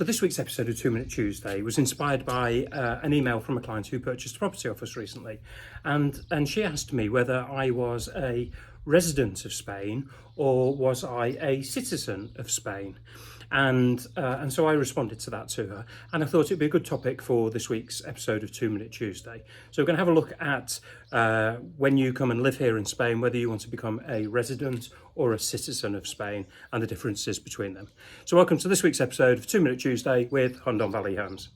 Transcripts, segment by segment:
So this week's episode of 2 Minute Tuesday was inspired by an email from a client who purchased a property off us recently. And she asked me whether I was a resident of Spain or was I a citizen of Spain. And so I responded to that to her, and I thought it'd be a good topic for this week's episode of 2 Minute Tuesday. So we're going to have a look at when you come and live here in Spain, whether you want to become a resident or a citizen of Spain and the differences between them. So welcome to this week's episode of 2 Minute Tuesday with Hundon Valley Homes.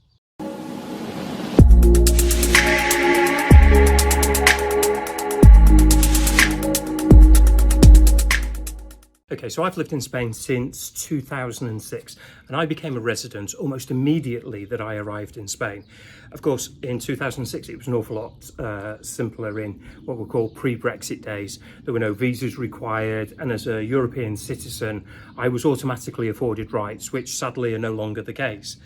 Okay, so I've lived in Spain since 2006, and I became a resident almost immediately that I arrived in Spain. Of course, in 2006, it was an awful lot simpler in what were called pre-Brexit days. There were no visas required, and as a European citizen, I was automatically afforded rights, which sadly are no longer the case.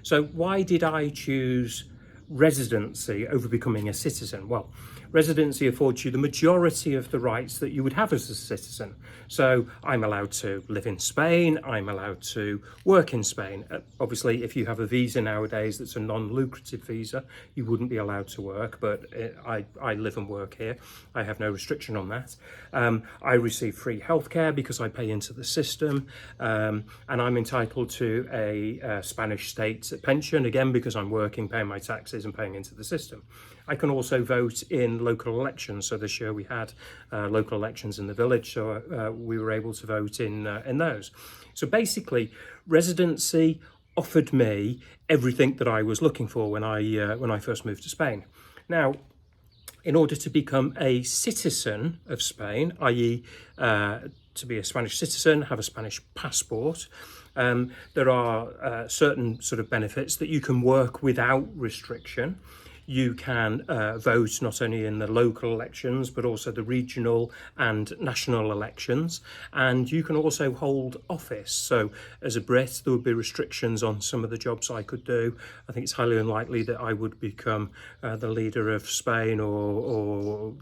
So why did I choose residency over becoming a citizen? Well, residency affords you the majority of the rights that you would have as a citizen. So I'm allowed to live in Spain, I'm allowed to work in Spain. Obviously, if you have a visa nowadays that's a non-lucrative visa, you wouldn't be allowed to work, but I live and work here. I have no restriction on that. I receive free healthcare because I pay into the system, and I'm entitled to a Spanish state pension, again, because I'm working, paying my taxes and paying into the system. I can also vote in local elections. So this year we had local elections in the village, so we were able to vote in those. So basically, residency offered me everything that I was looking for when I first moved to Spain. Now, in order to become a citizen of Spain, i.e. To be a Spanish citizen, have a Spanish passport, there are certain sort of benefits that you can work without restriction. You can vote not only in the local elections, but also the regional and national elections. And you can also hold office. So as a Brit, there would be restrictions on some of the jobs I could do. I think it's highly unlikely that I would become the leader of Spain or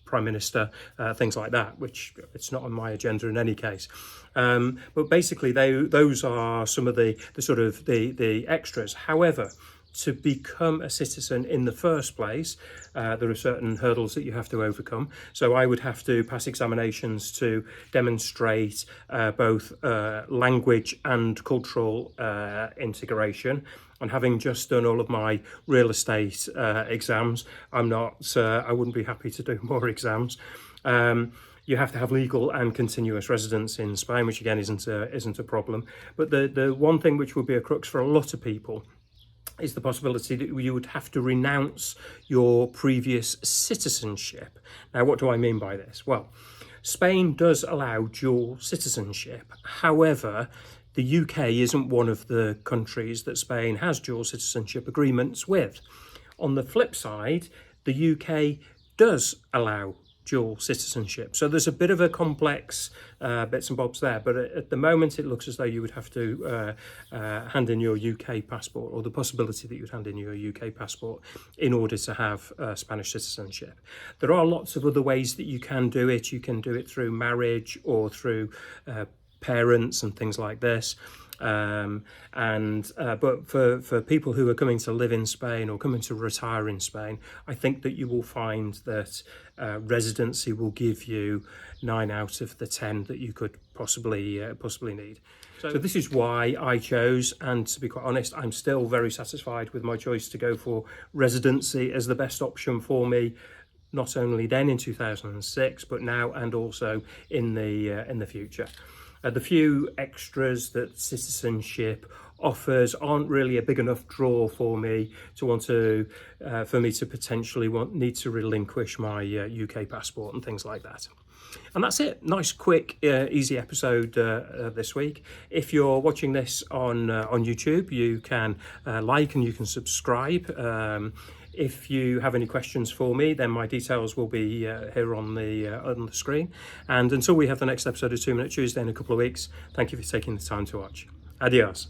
Prime Minister, things like that, which it's not on my agenda in any case. But basically, those are some of the sort of the extras. However, to become a citizen in the first place, there are certain hurdles that you have to overcome. So I would have to pass examinations to demonstrate both language and cultural integration. And having just done all of my real estate exams, I wouldn't be happy to do more exams. You have to have legal and continuous residence in Spain, which again isn't a problem. But the one thing which would be a crux for a lot of people is the possibility that you would have to renounce your previous citizenship. Now, what do I mean by this? Well, Spain does allow dual citizenship. However, the UK isn't one of the countries that Spain has dual citizenship agreements with. On the flip side, the UK does allow dual citizenship. So there's a bit of a complex bits and bobs there, but at the moment it looks as though you would have to hand in your UK passport, or the possibility that you would hand in your UK passport in order to have Spanish citizenship. There are lots of other ways that you can do it. You can do it through marriage or through parents and things like this. But for people who are coming to live in Spain or coming to retire in Spain, I think that you will find that residency will give you 9 out of the 10 that you could possibly need. So this is why I chose, and to be quite honest, I'm still very satisfied with my choice to go for residency as the best option for me. Not only then in 2006, but now and also in the future. The few extras that citizenship offers aren't really a big enough draw for me to potentially need to relinquish my UK passport and things like that. And that's it. Nice, quick, easy episode this week. If you're watching this on YouTube, you can like and you can subscribe. If you have any questions for me, then my details will be here on the screen. And until we have the next episode of 2 Minute Tuesday in a couple of weeks, thank you for taking the time to watch. Adios.